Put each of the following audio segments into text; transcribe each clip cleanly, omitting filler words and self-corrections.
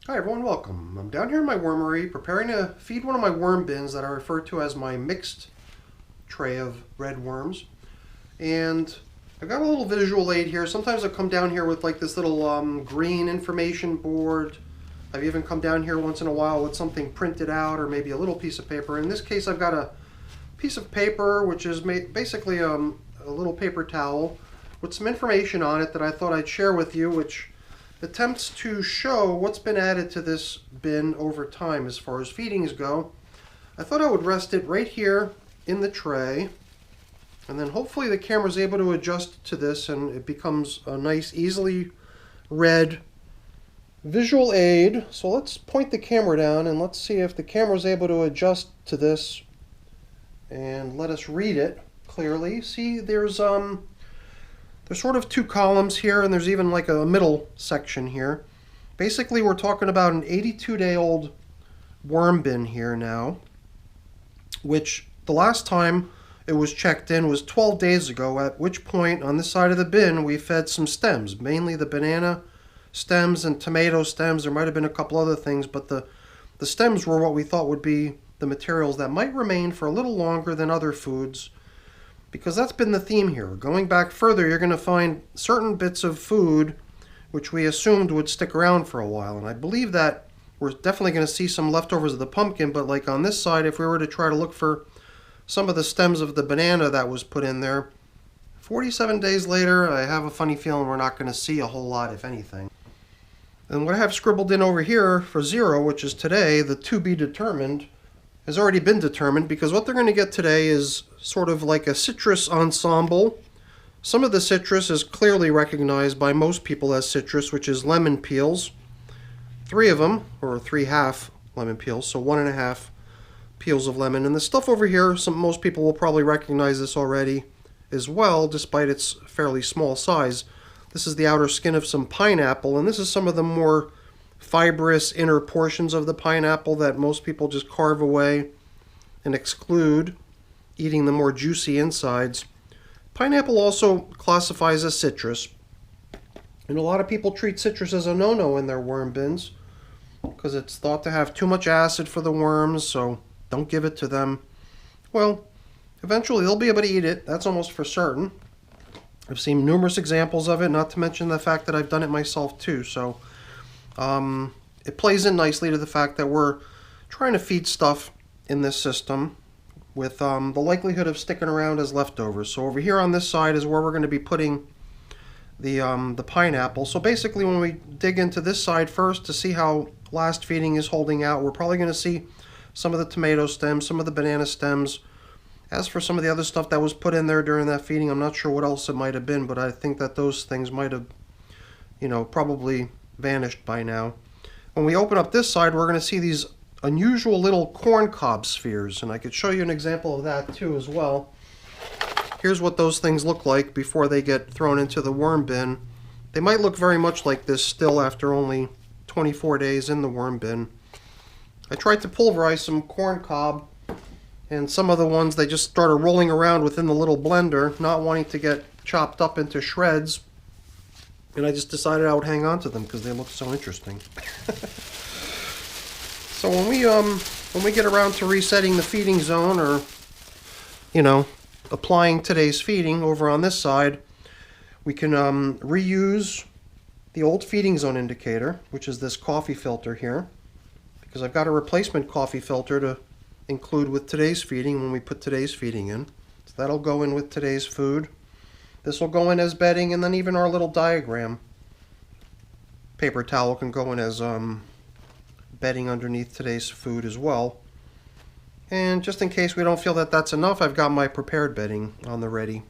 Hi everyone, welcome. I'm down here in my wormery preparing to feed one of my worm bins that I refer to as my mixed tray of red worms. And I've got a little visual aid here. Sometimes I come down here with like this little green information board. I've even come down here once in a while with something printed out or maybe a little piece of paper. In this case I've got a piece of paper which is basically a little paper towel with some information on it that I thought I'd share with you, which attempts to show what's been added to this bin over time as far as feedings go. I thought I would rest it right here in the tray, and then hopefully the camera's able to adjust to this and it becomes a nice, easily read visual aid. So let's point the camera down and let's see if the camera's able to adjust to this and let us read it clearly. See, there's sort of two columns here, and there's even like a middle section here. Basically, we're talking about an 82-day-old worm bin here now, which the last time it was checked in was 12 days ago, at which point on this side of the bin we fed some stems, mainly the banana stems and tomato stems. There might have been a couple other things, but the stems were what we thought would be the materials that might remain for a little longer than other foods, because that's been the theme here. Going back further, you're going to find certain bits of food which we assumed would stick around for a while. And I believe that we're definitely going to see some leftovers of the pumpkin, but like on this side, if we were to try to look for some of the stems of the banana that was put in there, 47 days later, I have a funny feeling we're not going to see a whole lot, if anything. And what I have scribbled in over here for 0, which is today, the to be determined, has already been determined, because what they're going to get today is sort of like a citrus ensemble. Some of the citrus is clearly recognized by most people as citrus, which is lemon peels. 3 of them, or 3/2 lemon peels, so 1.5 peels of lemon. And the stuff over here, most people will probably recognize this already as well, despite its fairly small size. This is the outer skin of some pineapple, and this is some of the more fibrous inner portions of the pineapple that most people just carve away and exclude, eating the more juicy insides. Pineapple also classifies as citrus, and a lot of people treat citrus as a no-no in their worm bins because it's thought to have too much acid for the worms, so don't give it to them. Well, eventually they'll be able to eat it, that's almost for certain. I've seen numerous examples of it, not to mention the fact that I've done it myself too, so it plays in nicely to the fact that we're trying to feed stuff in this system with the likelihood of sticking around as leftovers. So over here on this side is where we're going to be putting the pineapple. So basically when we dig into this side first to see how last feeding is holding out, we're probably going to see some of the tomato stems, some of the banana stems. As for some of the other stuff that was put in there during that feeding, I'm not sure what else it might have been, but I think that those things might have, probably vanished by now. When we open up this side, we're going to see these unusual little corn cob spheres, and I could show you an example of that too as well. Here's what those things look like before they get thrown into the worm bin. They might look very much like this still after only 24 days in the worm bin. I tried to pulverize some corn cob, and some of the ones they just started rolling around within the little blender, not wanting to get chopped up into shreds. And I just decided I would hang on to them because they look so interesting. So when we get around to resetting the feeding zone, or applying today's feeding over on this side, we can reuse the old feeding zone indicator, which is this coffee filter here, because I've got a replacement coffee filter to include with today's feeding when we put today's feeding in. So that'll go in with today's food. This will go in as bedding, and then even our little diagram paper towel can go in as bedding underneath today's food as well. And just in case we don't feel that that's enough, I've got my prepared bedding on the ready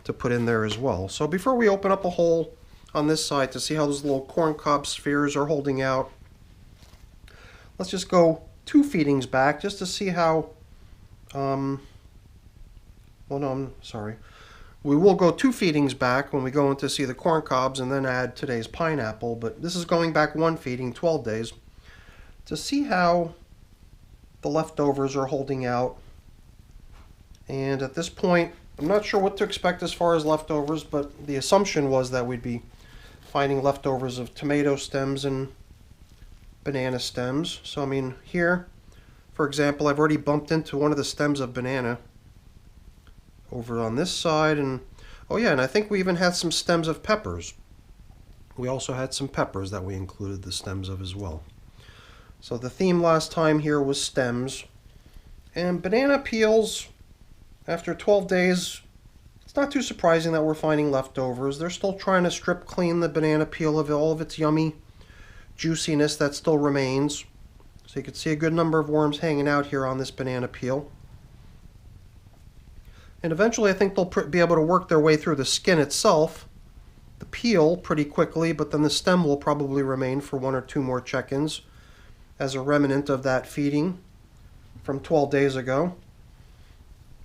to put in there as well. So before we open up a hole on this side to see how those little corn cob spheres are holding out, let's just go 2 feedings back just to see how, we will go 2 feedings back when we go in to see the corn cobs and then add today's pineapple, but this is going back 1 feeding, 12 days, to see how the leftovers are holding out. And at this point, I'm not sure what to expect as far as leftovers, but the assumption was that we'd be finding leftovers of tomato stems and banana stems. So I mean here, for example, I've already bumped into one of the stems of banana over on this side, and oh yeah, and I think we even had some stems of peppers. We also had some peppers that we included the stems of as well. So the theme last time here was stems. And banana peels, after 12 days, it's not too surprising that we're finding leftovers. They're still trying to strip clean the banana peel of all of its yummy juiciness that still remains. So you can see a good number of worms hanging out here on this banana peel. And eventually I think they'll be able to work their way through the skin itself, the peel, pretty quickly, but then the stem will probably remain for 1 or 2 more check-ins as a remnant of that feeding from 12 days ago.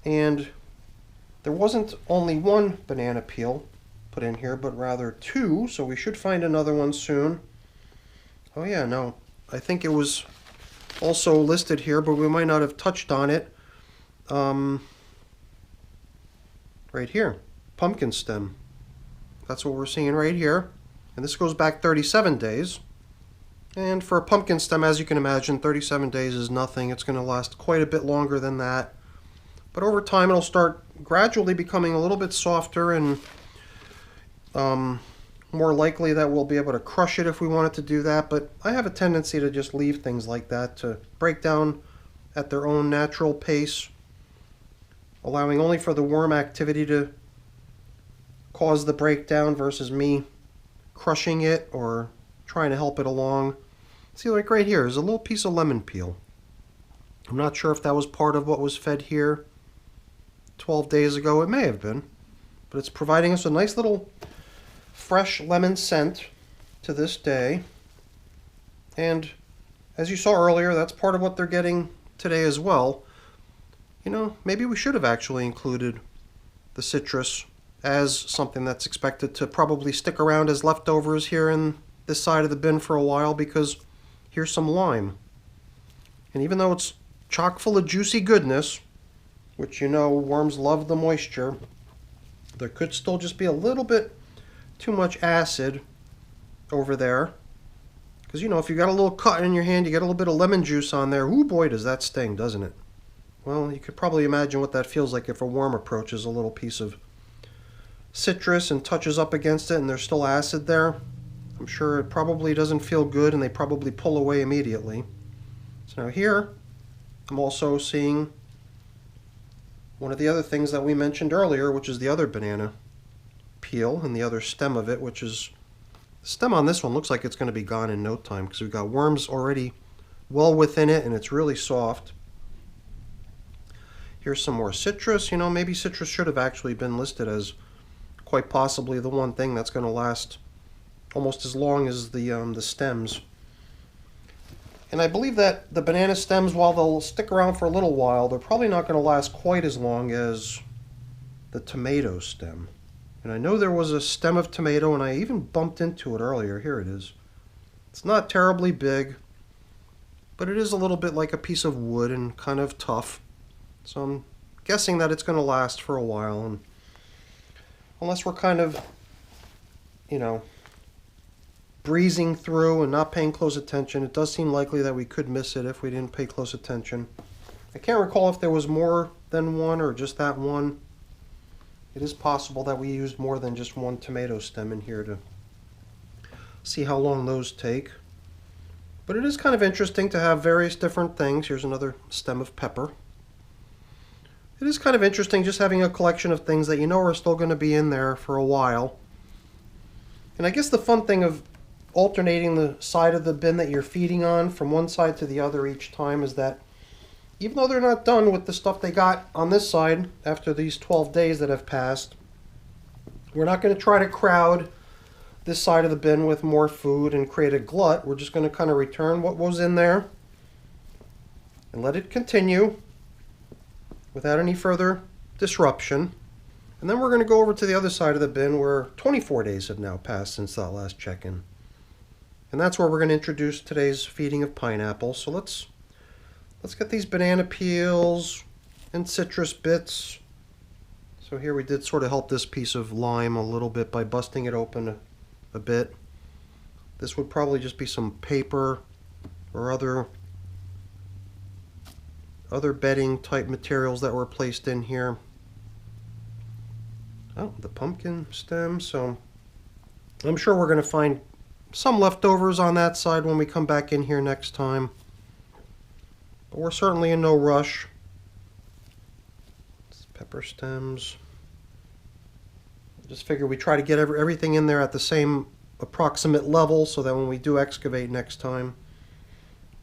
And there wasn't only one banana peel put in here, but rather 2, so we should find another one soon. Oh yeah, no, I think it was also listed here, but we might not have touched on it. Right here, pumpkin stem. That's what we're seeing right here. And this goes back 37 days. And for a pumpkin stem, as you can imagine, 37 days is nothing. It's going to last quite a bit longer than that. But over time, it'll start gradually becoming a little bit softer, and more likely that we'll be able to crush it if we wanted to do that. But I have a tendency to just leave things like that to break down at their own natural pace, allowing only for the worm activity to cause the breakdown versus me crushing it or trying to help it along. See, like right here is a little piece of lemon peel. I'm not sure if that was part of what was fed here 12 days ago. It may have been, but it's providing us a nice little fresh lemon scent to this day. And as you saw earlier, that's part of what they're getting today as well. You know, maybe we should have actually included the citrus as something that's expected to probably stick around as leftovers here in this side of the bin for a while, because here's some lime. And even though it's chock full of juicy goodness, which you know worms love the moisture, there could still just be a little bit too much acid over there. Because you know, if you got a little cut in your hand, you get a little bit of lemon juice on there, ooh boy does that sting, doesn't it? Well, you could probably imagine what that feels like if a worm approaches a little piece of citrus and touches up against it and there's still acid there. I'm sure it probably doesn't feel good, and they probably pull away immediately. So now here, I'm also seeing one of the other things that we mentioned earlier, which is the other banana peel and the other stem of it, which is, the stem on this one looks like it's going to be gone in no time because we've got worms already well within it and it's really soft. Here's some more citrus. You know, maybe citrus should have actually been listed as quite possibly the one thing that's going to last almost as long as the stems. And I believe that the banana stems, while they'll stick around for a little while, they're probably not going to last quite as long as the tomato stem. And I know there was a stem of tomato, and I even bumped into it earlier. Here it is. It's not terribly big, but it is a little bit like a piece of wood and kind of tough. So I'm guessing that it's going to last for a while, and unless we're kind of, you know, breezing through and not paying close attention, it does seem likely that we could miss it if we didn't pay close attention. I can't recall if there was more than one or just that one. It is possible that we used more than just one tomato stem in here to see how long those take. But it is kind of interesting to have various different things. Here's another stem of pepper. It is kind of interesting just having a collection of things that you know are still going to be in there for a while. And I guess the fun thing of alternating the side of the bin that you're feeding on from one side to the other each time is that even though they're not done with the stuff they got on this side after these 12 days that have passed, we're not going to try to crowd this side of the bin with more food and create a glut. We're just going to kind of return what was in there and let it continue without any further disruption. And then we're going to go over to the other side of the bin where 24 days have now passed since that last check-in. And that's where we're going to introduce today's feeding of pineapples. So let's get these banana peels and citrus bits. So here we did sort of help this piece of lime a little bit by busting it open a bit. This would probably just be some paper or other bedding type materials that were placed in here. Oh, the pumpkin stem. So I'm sure we're going to find some leftovers on that side when we come back in here next time. But we're certainly in no rush. It's pepper stems. Just figure we try to get everything in there at the same approximate level so that when we do excavate next time,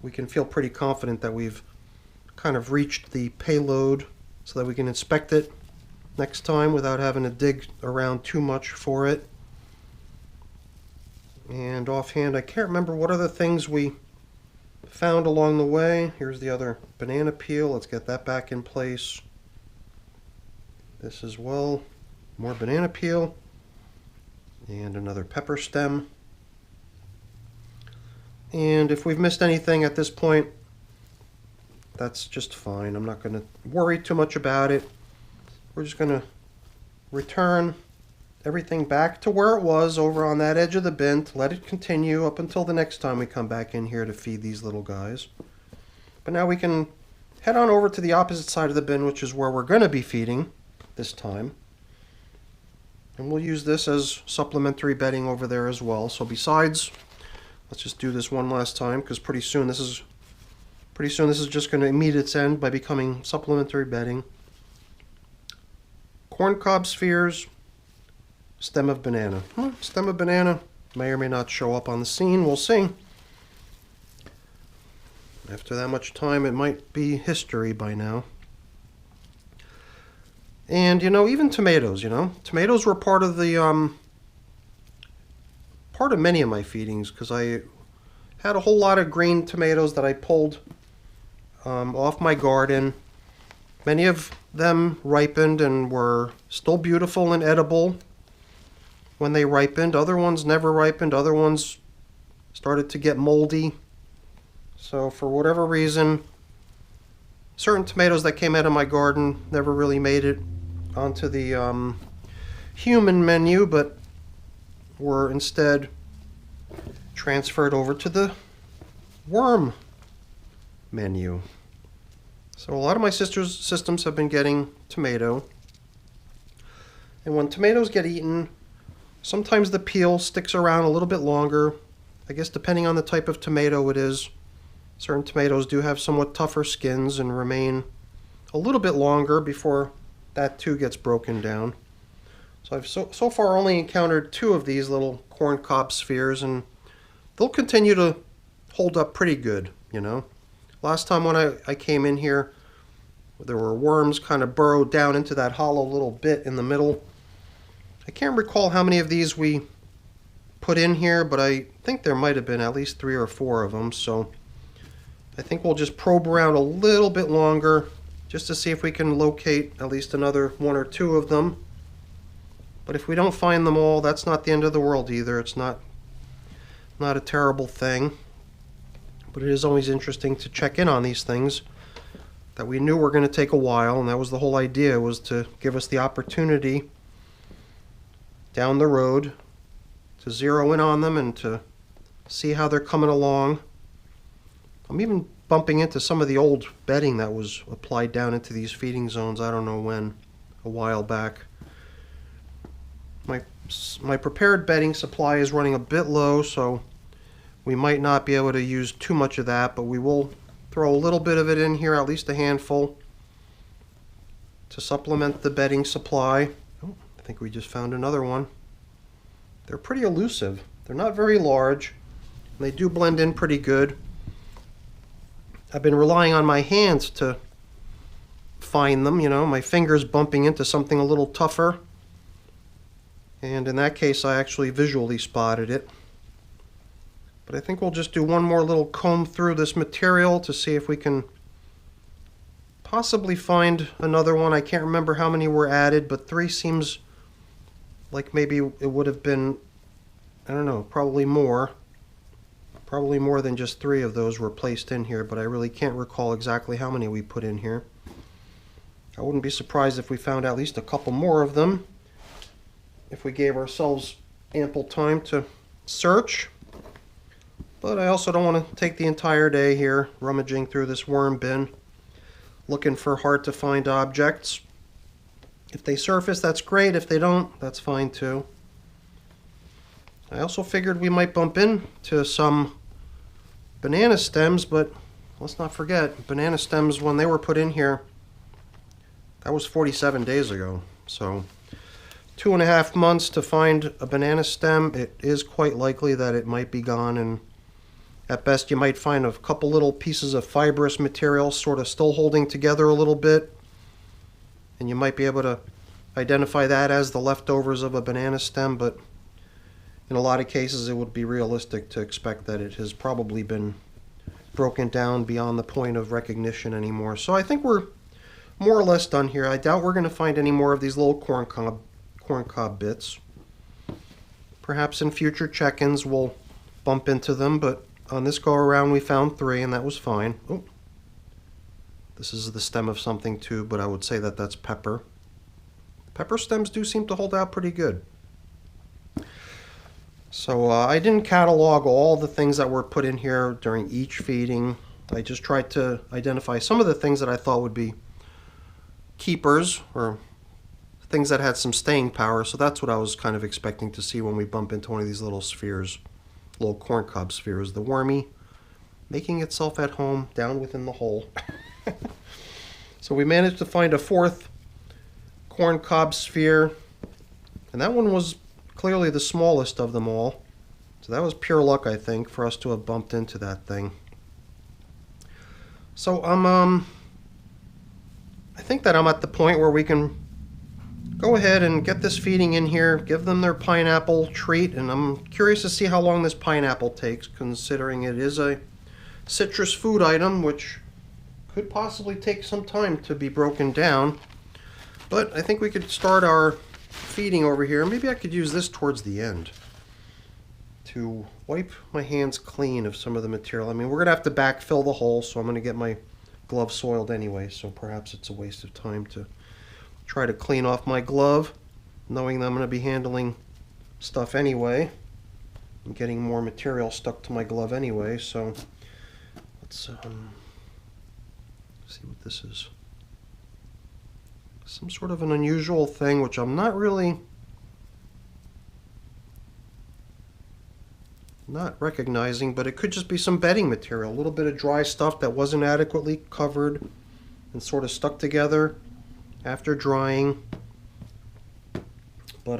we can feel pretty confident that we've kind of reached the payload so that we can inspect it next time without having to dig around too much for it. And offhand, I can't remember what other things we found along the way. Here's the other banana peel. Let's get that back in place. This as well. More banana peel. And another pepper stem. And if we've missed anything at this point, that's just fine. I'm not going to worry too much about it. We're just going to return everything back to where it was over on that edge of the bin to let it continue up until the next time we come back in here to feed these little guys. But now we can head on over to the opposite side of the bin, which is where we're going to be feeding this time. And we'll use this as supplementary bedding over there as well. So besides, let's just do this one last time, because pretty soon this is just going to meet its end by becoming supplementary bedding. Corn cob spheres, stem of banana. Stem of banana may or may not show up on the scene. We'll see. After that much time, it might be history by now. And, even tomatoes, Tomatoes were part of the, part of many of my feedings, because I had a whole lot of green tomatoes that I pulled off my garden. Many of them ripened and were still beautiful and edible when they ripened. Other ones never ripened. Other ones started to get moldy. So for whatever reason, certain tomatoes that came out of my garden never really made it onto the human menu, but were instead transferred over to the worm menu. So a lot of my sister's systems have been getting tomato. And when tomatoes get eaten, sometimes the peel sticks around a little bit longer. I guess depending on the type of tomato it is. Certain tomatoes do have somewhat tougher skins and remain a little bit longer before that too gets broken down. So I've so far only encountered 2 of these little corn cob spheres, and they'll continue to hold up pretty good, Last time when I came in here, there were worms kind of burrowed down into that hollow little bit in the middle. I can't recall how many of these we put in here, but I think there might have been at least 3 or 4 of them, so I think we'll just probe around a little bit longer just to see if we can locate at least another 1 or 2 of them. But if we don't find them all, that's not the end of the world either. It's not a terrible thing. But it is always interesting to check in on these things that we knew were going to take a while, and that was the whole idea, was to give us the opportunity down the road to zero in on them and to see how they're coming along. I'm even bumping into some of the old bedding that was applied down into these feeding zones, I don't know when, a while back. My prepared bedding supply is running a bit low, so we might not be able to use too much of that, but we will throw a little bit of it in here, at least a handful, to supplement the bedding supply. Oh, I think we just found another one. They're pretty elusive. They're not very large, and they do blend in pretty good. I've been relying on my hands to find them, my fingers bumping into something a little tougher. And in that case, I actually visually spotted it. But I think we'll just do one more little comb through this material to see if we can possibly find another one. I can't remember how many were added, but 3 seems like maybe it would have been, I don't know, probably more. Probably more than just 3 of those were placed in here, but I really can't recall exactly how many we put in here. I wouldn't be surprised if we found at least a couple more of them if we gave ourselves ample time to search. But I also don't want to take the entire day here rummaging through this worm bin, looking for hard to find objects. If they surface, that's great. If they don't, that's fine too. I also figured we might bump into some banana stems, but let's not forget, banana stems, when they were put in here, that was 47 days ago. So 2.5 months to find a banana stem. It is quite likely that it might be gone, and at best you might find a couple little pieces of fibrous material sort of still holding together a little bit, and you might be able to identify that as the leftovers of a banana stem, but in a lot of cases it would be realistic to expect that it has probably been broken down beyond the point of recognition anymore. So I think we're more or less done here. I doubt we're going to find any more of these little corn cob bits. Perhaps in future check-ins we'll bump into them, but on this go around we found 3 and that was fine. Oh, this is the stem of something too, but I would say that that's pepper. Pepper stems do seem to hold out pretty good. So I didn't catalog all the things that were put in here during each feeding. I just tried to identify some of the things that I thought would be keepers, or things that had some staying power. So that's what I was kind of expecting to see when we bump into one of these little spheres, little corncob spheres. The wormy making itself at home down within the hole. So we managed to find a 4th corncob sphere, and that one was clearly the smallest of them all. So that was pure luck, I think, for us to have bumped into that thing. So I think that I'm at the point where we can go ahead and get this feeding in here, give them their pineapple treat, and I'm curious to see how long this pineapple takes, considering it is a citrus food item, which could possibly take some time to be broken down. But I think we could start our feeding over here. Maybe I could use this towards the end to wipe my hands clean of some of the material. I mean, we're going to have to backfill the hole, so I'm going to get my glove soiled anyway, so perhaps it's a waste of time to try to clean off my glove, knowing that I'm going to be handling stuff anyway. I'm getting more material stuck to my glove anyway, so let's see what this is. Some sort of an unusual thing, which I'm not recognizing, but it could just be some bedding material, a little bit of dry stuff that wasn't adequately covered and sort of stuck together after drying. But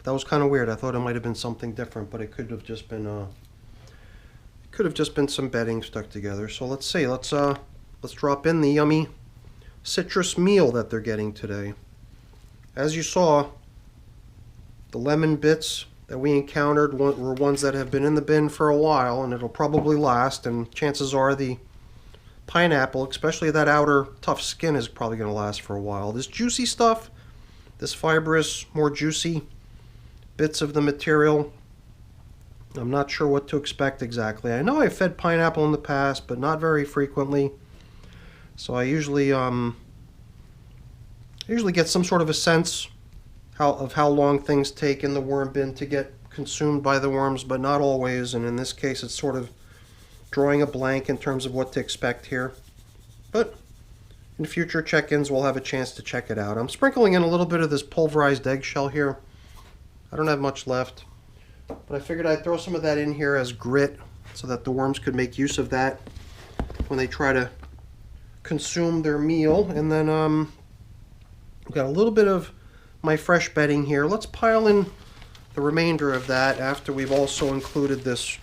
that was kind of weird. I thought it might have been something different, but it could have just been some bedding stuck together. So let's see. Let's drop in the yummy citrus meal that they're getting today. As you saw, the lemon bits that we encountered were ones that have been in the bin for a while, and it'll probably last, and chances are the pineapple, especially that outer tough skin, is probably going to last for a while. This juicy stuff, this fibrous, more juicy bits of the material, I'm not sure what to expect exactly. I know I've fed pineapple in the past, but not very frequently. So I usually get some sort of a sense of how long things take in the worm bin to get consumed by the worms, but not always. And in this case, it's sort of drawing a blank in terms of what to expect here. But in future check-ins, we'll have a chance to check it out. I'm sprinkling in a little bit of this pulverized eggshell here. I don't have much left, but I figured I'd throw some of that in here as grit so that the worms could make use of that when they try to consume their meal. And then we've got a little bit of my fresh bedding here. Let's pile in the remainder of that after we've also included this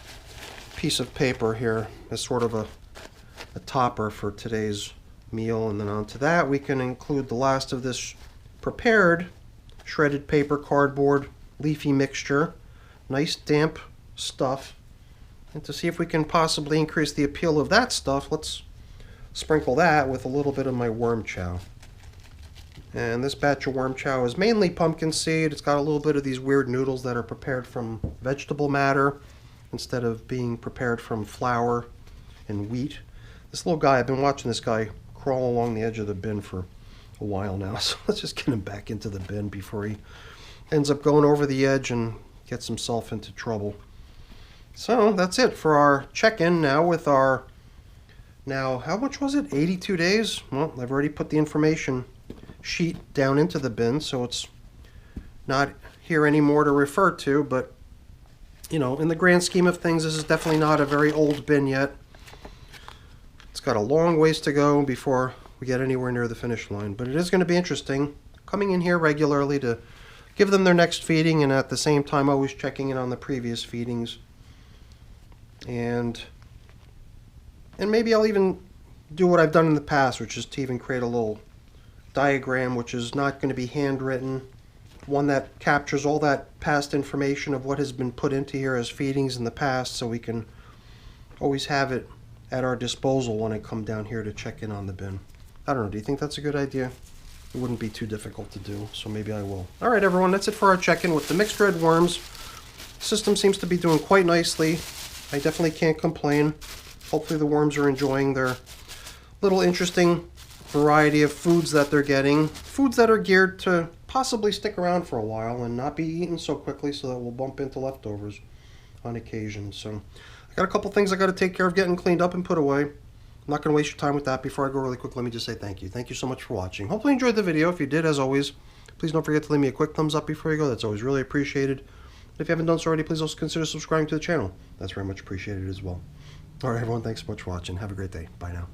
piece of paper here as sort of a topper for today's meal. And then onto that we can include the last of this prepared shredded paper, cardboard, leafy mixture. Nice damp stuff. And to see if we can possibly increase the appeal of that stuff, let's sprinkle that with a little bit of my worm chow. And this batch of worm chow is mainly pumpkin seed. It's got a little bit of these weird noodles that are prepared from vegetable matter instead of being prepared from flour and wheat. This little guy, I've been watching this guy crawl along the edge of the bin for a while now, so let's just get him back into the bin before he ends up going over the edge and gets himself into trouble. So that's it for our check-in now with our, now how much was it? 82 days? Well, I've already put the information sheet down into the bin, so it's not here anymore to refer to, but you know, in the grand scheme of things, this is definitely not a very old bin yet. It's got a long ways to go before we get anywhere near the finish line, but it is going to be interesting coming in here regularly to give them their next feeding, and at the same time always checking in on the previous feedings. And maybe I'll even do what I've done in the past, which is to even create a little diagram, which is not going to be handwritten, one that captures all that past information of what has been put into here as feedings in the past, so we can always have it at our disposal when I come down here to check in on the bin. I don't know, do you think that's a good idea? It wouldn't be too difficult to do, so maybe I will. Alright everyone, that's it for our check-in with the mixed red worms. The system seems to be doing quite nicely. I definitely can't complain. Hopefully the worms are enjoying their little interesting variety of foods that they're getting. Foods that are geared to possibly stick around for a while and not be eaten so quickly, so that we'll bump into leftovers on occasion. So I got a couple things I got to take care of getting cleaned up and put away. I'm not going to waste your time with that. Before I go really quick, let me just say thank you. Thank you so much for watching. Hopefully you enjoyed the video. If you did, as always, please don't forget to leave me a quick thumbs up before you go. That's always really appreciated. If you haven't done so already, please also consider subscribing to the channel. That's very much appreciated as well. Alright everyone, thanks so much for watching. Have a great day. Bye now.